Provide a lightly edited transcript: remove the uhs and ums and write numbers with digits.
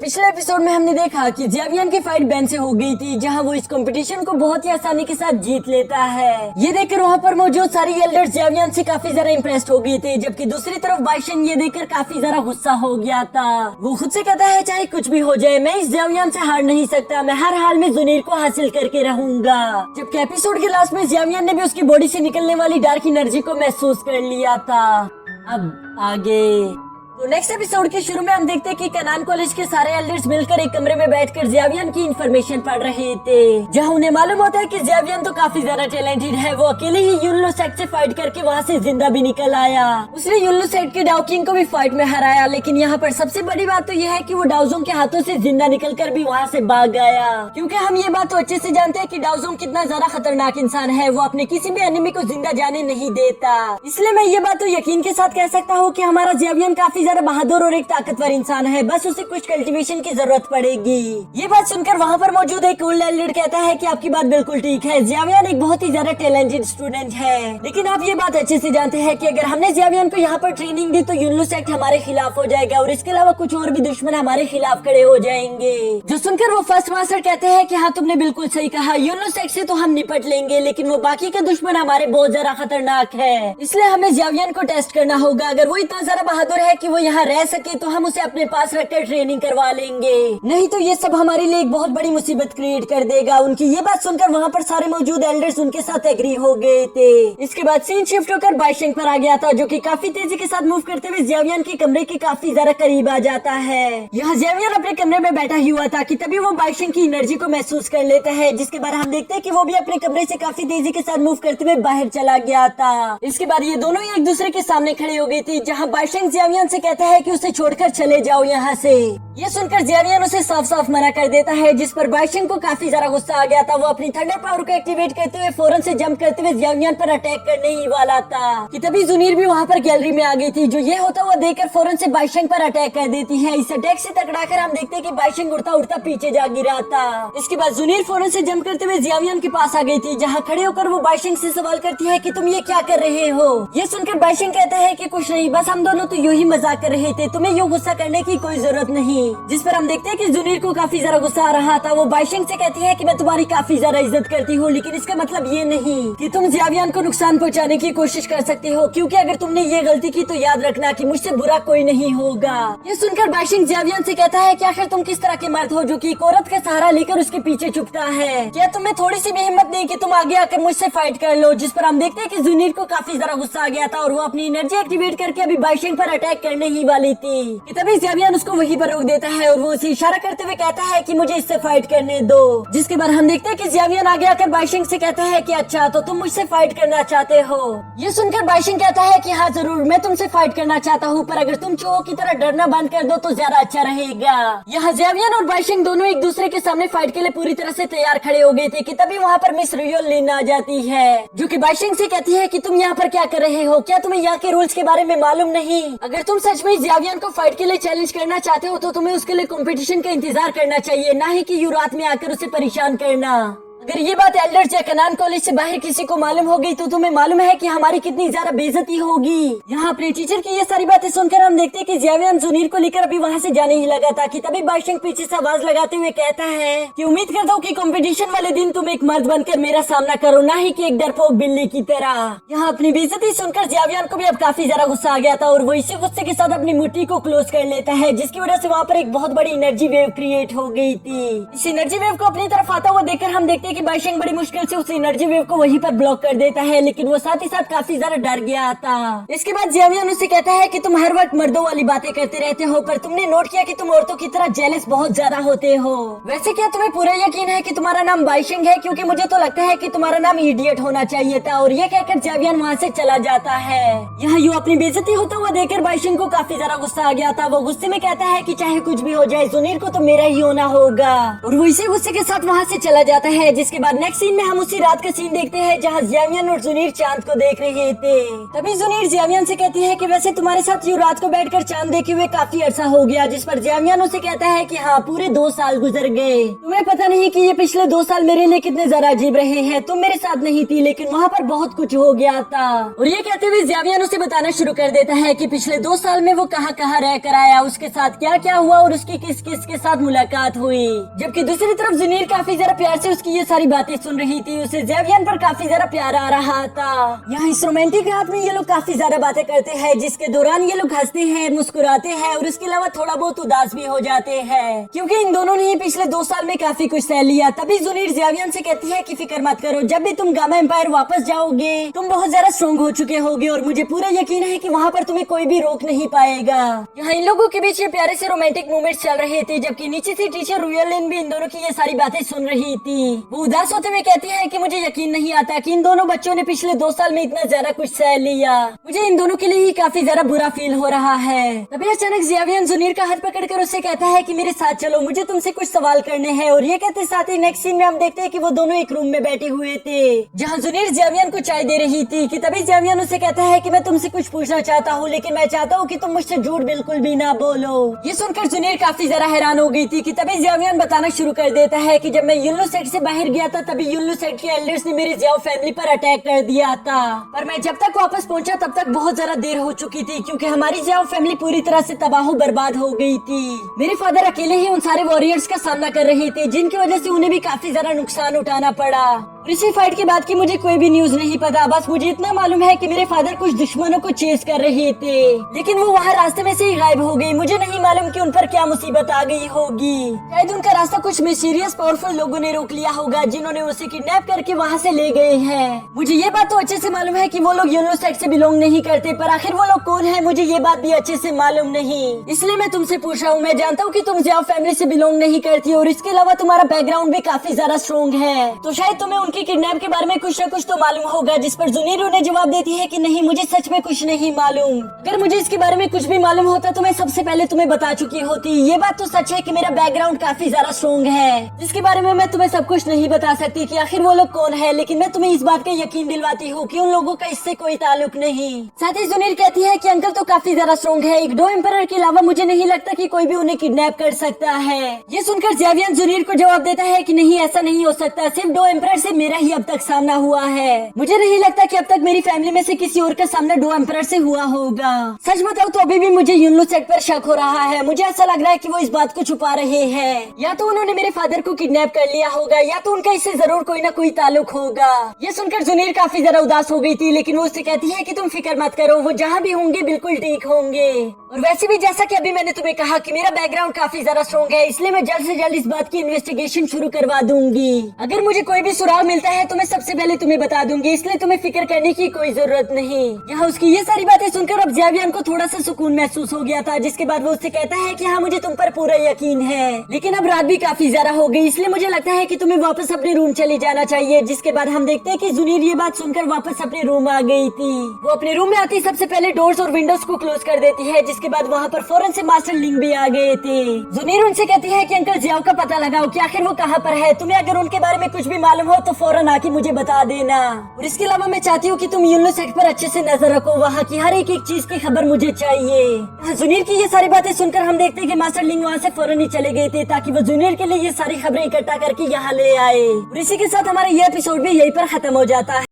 पिछले एपिसोड में हमने देखा कि ज़ेवियन की फाइट बेन से हो गई थी, जहां वो इस कंपटीशन को बहुत ही आसानी के साथ जीत लेता है। ये देखकर वहां पर मौजूद सारी एल्डर्स ज़ेवियन से काफी ज्यादा इम्प्रेस्ड हो गए थे, जबकि दूसरी तरफ बाइशन ये देखकर काफी ज्यादा गुस्सा हो गया था। वो खुद से कहता है चाहे कुछ भी हो जाए मैं इस ज़ेवियन से हार नहीं सकता, मैं हर हाल में जुनीर को हासिल करके रहूंगा। जबकि एपिसोड के लास्ट में ज़ेवियन ने भी उसकी बॉडी से निकलने वाली डार्क एनर्जी को महसूस कर लिया था। अब आगे तो नेक्स्ट एपिसोड के शुरू में हम देखते हैं कि कनान कॉलेज के सारे एल्डर्स मिलकर एक कमरे में बैठकर ज़ेवियन की इन्फॉर्मेशन पढ़ रहे थे, जहां उन्हें मालूम होता है कि ज़ेवियन तो काफी ज्यादा टैलेंटेड है। वो अकेले ही युनलू सेक्ट से फाइट करके वहां से जिंदा भी निकल आया। उसने युनलू सेक्ट के डाओ किंग को भी फाइट में हराया, लेकिन यहाँ पर सबसे बड़ी बात तो यह है कि वो डाउजोंग के हाथों से जिंदा निकल कर भी वहाँ से भाग गया। क्योंकि हम ये बात तो अच्छे से जानते हैं कि डाउजोंग कितना ज्यादा खतरनाक इंसान है, वो अपने किसी भी एनिमी को जिंदा जाने नहीं देता। इसलिए मैं ये बात तो यकीन के साथ कह सकता हूँ कि हमारा ज़ेवियन काफी ज्यादा बहादुर और एक ताकतवर इंसान है, बस उसे कुछ कल्टीवेशन की जरूरत पड़ेगी। ये बात सुनकर वहाँ पर मौजूद एक ओल्ड एल्डर कहता है कि आपकी बात बिल्कुल ठीक है, ज़ेवियन एक बहुत ही ज्यादा टैलेंटेड स्टूडेंट है, लेकिन आप ये बात अच्छे से जानते हैं कि अगर हमने ज़ेवियन को यहाँ पर ट्रेनिंग दी तो युनलू सेक्ट हमारे खिलाफ हो जाएगा और इसके अलावा कुछ और भी दुश्मन हमारे खिलाफ खड़े हो जाएंगे। जो सुनकर वो फर्स्ट मास्टर कहते हैं कि हाँ तुमने बिल्कुल सही कहा, युनलू सेक्ट से तो हम निपट लेंगे, लेकिन वो बाकी के दुश्मन हमारे बहुत ज्यादा खतरनाक है, इसलिए हमें ज़ेवियन को टेस्ट करना होगा। अगर वो इतना ज्यादा बहादुर है कि वो यहाँ रह सके तो हम उसे अपने पास रखकर ट्रेनिंग करवा लेंगे, नहीं तो ये सब हमारे लिए एक बहुत बड़ी मुसीबत क्रिएट कर देगा। उनकी ये बात सुनकर वहाँ पर सारे मौजूद एल्डर्स उनके साथ एग्री हो गए थे। इसके बाद सीन शिफ्ट होकर बाइशेंग पर आ गया था, जो कि काफी तेजी के साथ मूव करते हुए ज़ेवियन के कमरे के काफी ज्यादा करीब आ जाता है। यहाँ ज़ेवियन अपने कमरे में बैठा ही हुआ था कि तभी वो बाइशेंग की एनर्जी को महसूस कर लेता है, जिसके बाद हम देखते हैं कि वो भी अपने कमरे से काफी तेजी के साथ मूव करते हुए बाहर चला गया था। इसके बाद ये दोनों ही एक दूसरे के सामने खड़े हो गए थे, जहाँ बाइशेंग ज़ेवियन से कहता है कि उसे छोड़कर चले जाओ यहाँ से। ये सुनकर ज़ेवियन उसे साफ साफ मना कर देता है, जिस पर बाइशेंग को काफी ज्यादा गुस्सा आ गया था। वो अपनी थंडर पावर को एक्टिवेट करते हुए फौरन से जंप करते हुए ज़ेवियन पर अटैक करने ही वाला था कि तभी जुनीर भी वहाँ पर गैलरी में आ गई थी, जो ये होता हुआ देखकर फौरन से बाइशेंग पर अटैक कर देती है। इस अटैक से टकराकर हम देखते हैं कि बाइशेंग उड़ता उड़ता पीछे जा गिरा था। इसके बाद जुनीर फौरन से जंप करते हुए ज़ेवियन के पास आ गई थी, जहाँ खड़े होकर वो बाइशेंग से सवाल करती है कि तुम ये क्या कर रहे हो। ये सुनकर बाइशेंग कहता है कि कुछ नहीं, बस हम दोनों तो यूं ही मजाक कर रहे थे, तुम्हें यूं गुस्सा करने की कोई जरूरत नहीं। जिस पर हम देखते हैं कि जुनीर को काफी ज्यादा गुस्सा आ रहा था। वो बाइशेंग से कहती है कि मैं तुम्हारी काफी ज्यादा इज्जत करती हूँ, लेकिन इसका मतलब ये नहीं कि तुम ज़ेवियन को नुकसान पहुँचाने की कोशिश कर सकते हो, क्योंकि अगर तुमने ये गलती की तो याद रखना कि मुझसे बुरा कोई नहीं होगा। ये सुनकर बाइशेंग ज़ेवियन से कहता है कि आखिर तुम किस तरह के मर्द हो जो कि एक औरत का सहारा लेकर उसके पीछे छुपता है। क्या तुम्हें थोड़ी सी भी हिम्मत नहीं कि तुम आगे आकर मुझसे फाइट कर लो। जिस पर हम देखते हैं कि जुनीर को काफी ज्यादा गुस्सा आ गया था और वो अपनी एनर्जी एक्टिवेट करके अभी बाइशेंग पर अटैक करने ही वाली थी कि तभी ज़ेवियन उसको वहीं पर रोक देता है और वो उसे इशारा करते हुए कहता है कि मुझे इससे फाइट करने दो। जिसके बाद हम देखते हैं कि ज़ेवियन आगे आकर बाइशेंग से कहता है कि अच्छा तो तुम मुझसे फाइट करना चाहते हो। ये सुनकर बाइशेंग कहता है कि हाँ जरूर, मैं तुमसे फाइट करना चाहता हूँ, पर अगर तुम चूहों की तरह डरना बंद कर दो तो ज्यादा अच्छा रहेगा। यहाँ ज़ेवियन और बाइशेंग दोनों एक दूसरे के सामने फाइट के लिए पूरी तरह से तैयार खड़े हो गए थे कि तभी वहाँ पर मिस रियोल लिन आ जाती है, जो कि बाइशेंग से कहती है कि तुम यहाँ पर क्या कर रहे हो, क्या तुम्हें यहाँ के रूल्स के बारे में मालूम नहीं। अगर तुम सच में ज़ेवियन को फाइट के लिए चैलेंज करना चाहते हो तो तुम्हें उसके लिए कंपटीशन का इंतजार करना चाहिए, ना ही कि यूं रात में आकर उसे परेशान करना। अगर ये बात एल्डर्स या कनान कॉलेज से बाहर किसी को मालूम हो गई तो तुम्हें मालूम है कि हमारी कितनी ज्यादा बेइज्जती होगी। यहाँ अपने टीचर की ये सारी बातें सुनकर हम देखते हैं कि ज़ेवियन जुनीर को लेकर अभी वहाँ से जाने ही लगा था कि तभी बाइशेंग पीछे से आवाज लगाते हुए कहता है कि उम्मीद करता हूँ कि कंपटीशन वाले दिन तुम एक मर्द बनकर मेरा सामना करो, ना ही कि एक डरपोक बिल्ली की तरह। यहाँ अपनी बेइज्जती सुनकर ज़ेवियन को भी अब काफी ज्यादा गुस्सा आ गया था और वो इसी गुस्से के साथ अपनी मुट्ठी को क्लोज कर लेता है, जिसकी वजह से वहाँ पर एक बहुत बड़ी एनर्जी वेव क्रिएट हो गई थी। इस एनर्जी वेव को अपनी तरफ आता हुआ देखकर हम देखते हैं कि बाइशेंग बड़ी मुश्किल से उस एनर्जी वेव को वहीं पर ब्लॉक कर देता है, लेकिन वो साथ ही साथ काफी ज्यादा डर गया था। इसके बाद ज़ेवियन उसे कहता है कि तुम हर वक्त मर्दों वाली बातें करते रहते हो, पर तुमने नोट किया कि तुम औरतों की तरह जेलस बहुत ज्यादा होते हो। वैसे क्या तुम्हें पूरा यकीन है कि तुम्हारा नाम बाइशेंग है, क्योंकि मुझे तो लगता है कि तुम्हारा नाम इडियट होना चाहिए था। और ये कहकर ज़ेवियन वहाँ से चला जाता है। यहाँ यूं अपनी बेइज्जती होता हुआ देखकर बाइशेंग को काफी ज्यादा गुस्सा आ गया था। वो गुस्से में कहता है कि चाहे कुछ भी हो जाए जुनीर को तो मेरा ही होना होगा, और वो इसी गुस्से के साथ वहाँ से चला जाता है। जिसके बाद नेक्स्ट सीन में हम उसी रात का सीन देखते हैं जहाँ जियावियन और जुनीर चांद को देख रहे थे। तभी जुनीर जियावियन से कहती है कि वैसे तुम्हारे साथ यूं रात को बैठकर चांद देखे हुए काफी अरसा हो गया, जिस पर जियावियन उसे कहता है कि हाँ पूरे 2 साल गुजर गए। तुम्हें पता नहीं कि ये पिछले 2 साल मेरे लिए कितने जरा अजीब रहे हैं। तुम मेरे साथ नहीं थी लेकिन वहाँ पर बहुत कुछ हो गया था। और ये कहते हुए जियावियन उसे बताना शुरू कर देता है कि पिछले 2 साल में वो कहाँ कहाँ रह कर आया, उसके साथ क्या क्या हुआ और उसकी किस किस के साथ मुलाकात हुई। जबकि दूसरी तरफ जुनीर काफी जरा प्यार से उसकी ये सारी बातें सुन रही थी। उसे जियावियन पर काफी जरा प्यार आ रहा था। यहाँ इस रोमांटिक रात में ये लोग काफी ज्यादा बातें करते हैं, जिसके दौरान ये लोग हंसते हैं, मुस्कुराते हैं और उसके अलावा थोड़ा बहुत उदास भी हो जाते हैं, क्योंकि इन दोनों ने ही पिछले 2 साल में काफी कुछ सह लिया। तभी जुनीर जियावियन से कहती है कि फिक्र मत करो, जब भी तुम गामा एम्पायर वापस जाओगे तुम बहुत ज्यादा स्ट्रॉन्ग हो चुके होगे और मुझे पूरा यकीन है कि वहाँ पर तुम्हें कोई भी रोक नहीं पाएगा। यहाँ इन लोगों के बीच ये प्यारे से रोमांटिक मोमेंट्स चल रहे थे, जबकि नीचे से टीचर रुयलिन भी इन दोनों की ये सारी बातें सुन रही थी। वो उदास होते हुए कहती है कि मुझे यकीन नहीं आता कि इन दोनों बच्चों ने पिछले 2 साल में इतना ज्यादा कुछ सह लिया। मुझे इन दोनों के लिए ही काफी ज्यादा बुरा फील हो रहा है। तभी अचानक जियावियन जुनीर का हाथ पकड़कर उससे कहता है कि मेरे साथ चलो, मुझे तुमसे कुछ सवाल करने हैं। और ये कहते साथ ही नेक्स्ट सीन में हम देखते हैं कि वो दोनों एक रूम में बैठे हुए थे, जहाँ जुनीर जियावियन को चाय दे रही थी। कि तभी जियावियन उसे कहता है कि मैं तुमसे कुछ पूछना चाहता हूँ, लेकिन मैं चाहता हूँ कि तुम मुझसे झूठ बिल्कुल भी ना बोलो। ये सुनकर जुनीर काफी ज्यादा हैरान हो गई थी। कि तभी जियावियन बताना शुरू कर देता है कि जब मैं युल्लू सेट से बाहर गया था तभी युल्लू सेट के एल्डर्स ने मेरे जियाओ फैमिली पर अटैक कर दिया था, पर मैं जब तक वापस पहुंचा तब तक बहुत ज्यादा देर हो चुकी थी, क्योंकि हमारी जियाओ फैमिली पूरी तरह से तबाह बर्बाद हो गई थी। मेरे फादर अकेले ही उन सारे वॉरियर्स का सामना कर रहे थे, जिनकी वजह से उन्हें भी काफी ज्यादा नुकसान उठाना पड़ा। इसी फाइट के बाद की मुझे कोई भी न्यूज नहीं पता, बस मुझे इतना मालूम है कि मेरे फादर कुछ दुश्मनों को चेस कर रहे थे, लेकिन वो वहाँ रास्ते में से ही गायब हो गई। मुझे नहीं मालूम कि उन पर क्या मुसीबत आ गई होगी। शायद उनका रास्ता कुछ मिस्टीरियस पावरफुल लोगों ने रोक लिया होगा, जिन्होंने उसे किडनैप करके वहाँ से ले गए हैं। मुझे ये बात तो अच्छे से मालूम है कि वो लोग यूनो सेट से बिलोंग नहीं करते, पर आखिर वो लोग कौन है मुझे ये बात भी अच्छे से मालूम नहीं। इसलिए मैं तुमसे पूछ रहा हूँ। मैं जानता हूँ कि तुम जियाओ फैमिली से बिलोंग नहीं करती और इसके अलावा तुम्हारा बैकग्राउंड भी काफी ज्यादा स्ट्रॉन्ग है, तो शायद तुम्हें उनकी किडनैप के बारे में कुछ न कुछ तो मालूम होगा। जिस पर जुनीर उन्हें जवाब देती है कि नहीं, मुझे सच में कुछ नहीं मालूम। अगर मुझे इसके बारे में कुछ भी मालूम होता तो मैं सबसे पहले तुम्हें बता चुकी होती। ये बात तो सच है कि मेरा बैकग्राउंड काफी ज्यादा स्ट्रॉन्ग है, जिसके बारे में मैं तुम्हें सब कुछ नहीं बता सकती कि आखिर वो लोग कौन है, लेकिन मैं तुम्हें इस बात का यकीन दिलवाती हूँ कि उन लोगों का इससे कोई ताल्लुक नहीं। साथ ही जुनीर कहती है कि अंकल तो काफी ज्यादा स्ट्रॉन्ग है, एक 2 एम्परर के अलावा मुझे नहीं लगता कि कोई भी उन्हें किडनैप कर सकता है। ये सुनकर जियावियन जुनीर को जवाब देता है कि नहीं, ऐसा नहीं हो सकता, सिर्फ 2 एम्परर से मेरा ही अब तक सामना हुआ है। मुझे नहीं लगता कि अब तक मेरी फैमिली में से किसी और का सामना 2 एम्परर से हुआ होगा। सच बताओ तो अभी भी मुझे यूनो सेट पर शक हो रहा है। मुझे ऐसा लग रहा है कि वो इस बात को छुपा रहे हैं, या तो उन्होंने मेरे फादर को किडनैप कर लिया होगा या तो उनका इससे जरूर कोई ना कोई ताल्लुक होगा। ये सुनकर जुनीर काफी ज्यादा उदास हो गई थी, लेकिन वो उससे कहती है कि तुम फिक्र मत करो, वो जहाँ भी होंगे बिल्कुल ठीक होंगे। और वैसे भी जैसा कि अभी मैंने तुम्हें कहा कि मेरा बैकग्राउंड काफी ज्यादा स्ट्रॉन्ग है, इसलिए मैं जल्द से जल्द इस बात की इन्वेस्टिगेशन शुरू करवा दूंगी। अगर मुझे कोई भी सुराग मिलता है तो मैं सबसे पहले तुम्हें बता दूंगी, इसलिए तुम्हें फिक्र करने की कोई जरूरत नहीं। यहाँ उसकी ये सारी बातें सुनकर अब जियावियन को थोड़ा सा सुकून महसूस हो गया था, जिसके बाद वो उससे कहता है कि हाँ मुझे तुम पर पूरा यकीन है, लेकिन अब रात भी काफी ज्यादा हो गई, इसलिए मुझे लगता है कि तुम्हें वापस अपने रूम चले जाना चाहिए। जिसके बाद हम देखते हैं कि जुनीर ये बात सुनकर वापस अपने रूम आ गई थी। वो अपने रूम में आती सबसे पहले डोर्स और विंडोज को क्लोज कर देती है, जिसके बाद वहाँ पर फौरन से मास्टर लिंग भी आ गए थे। जुनीर उनसे कहती है कि अंकल जियाओ का पता लगाओ कि आखिर वो कहाँ पर है। तुम्हें अगर उनके बारे में कुछ भी मालूम हो तो फौरन आके मुझे बता देना। और इसके अलावा मैं चाहती हूँ कि तुम यूनो सेट पर अच्छे से नजर रखो, वहाँ की हर एक चीज की खबर मुझे चाहिए। जुनीर की ये सारी बातें सुनकर हम देखते हैं कि मास्टर लिंग वहाँ से फौरन ही चले गए थे, ताकि वो जुनीर के लिए ये सारी खबरें इकट्ठा करके यहाँ ले आए। और इसी के साथ हमारा ये एपिसोड भी यहीं पर खत्म हो जाता है।